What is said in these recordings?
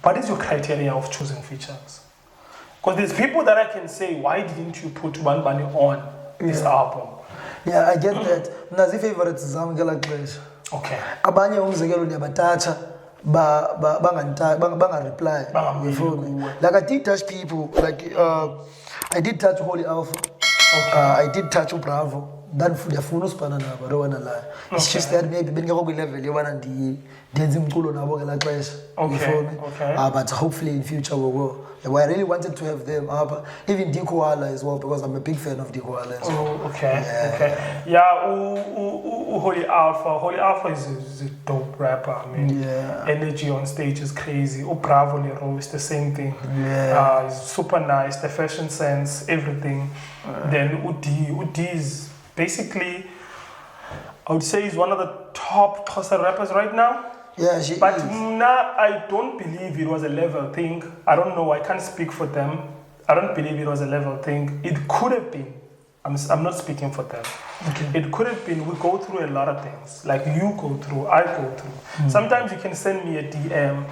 what is your criteria of choosing features? Because there's people that I can say, why didn't you put One Bunny on this album? Yeah, I get that. Nazi favorites zam ngela xesha. Okay. Abanye umzekelo ndiyabatacha banga reply. Like I did touch people, like I did touch Holy Alpha. Okay. I did touch Bravo. Then ndiyafuna usibhana nabo, I don't wanna lie. It's just that maybe bengekho kwi-level yobana ndenze umculo nabo ngela xesha. Okay. But hopefully in future we will. Like, I really wanted to have them up, even Dekoal as well, because I'm a big fan of Dekoal as well. Oh, okay. Yeah, Holy Alpha. Holy Alpha is a dope rapper. I mean, energy on stage is crazy. Bravo and Roux is the same thing. Yeah. He's super nice, the fashion sense, everything. Then Udi is basically, I would say he's one of the top Xhosa rappers right now. Yeah, she but is. Now I don't believe it was a level thing. I don't know. I can't speak for them. I don't believe it was a level thing. It could have been. I'm not speaking for them. Okay. It could have been. We go through a lot of things. Like you go through, I go through. Sometimes you can send me a DM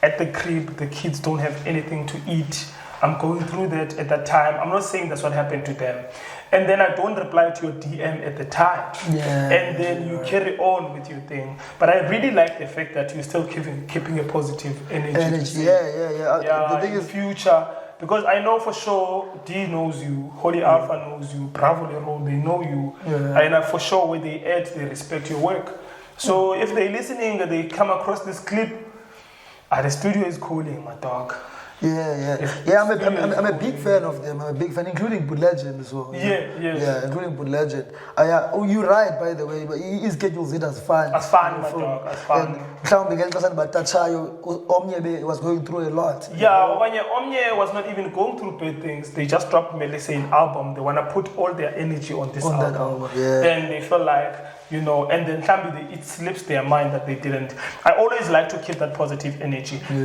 at the crib. The kids don't have anything to eat. I'm going through that at that time. I'm not saying that's what happened to them. And then I don't reply to your DM at the time. Yeah. And then you carry on with your thing. But I really like the fact that you're still keeping a positive energy. Yeah. The thing is, future, because I know for sure D knows you, Holy Alpha knows you, Bravo Leroy, they know you. And for sure when they add, they respect your work. So if they're listening and they come across this clip, the studio is calling, my dog. Yeah. I'm a big fan of them. I'm a big fan, including Bud Legend as well. Yeah, including Bud Legend. You're right, by the way, but he schedules it as fun. As fun, my dog. As fun. Omye was going through a lot. Yeah, Omye was not even going through bad things. They just dropped Melissa an album. They want to put all their energy on this album. That album. Yeah. And they feel like, and then it slips their mind that they didn't. I always like to keep that positive energy. But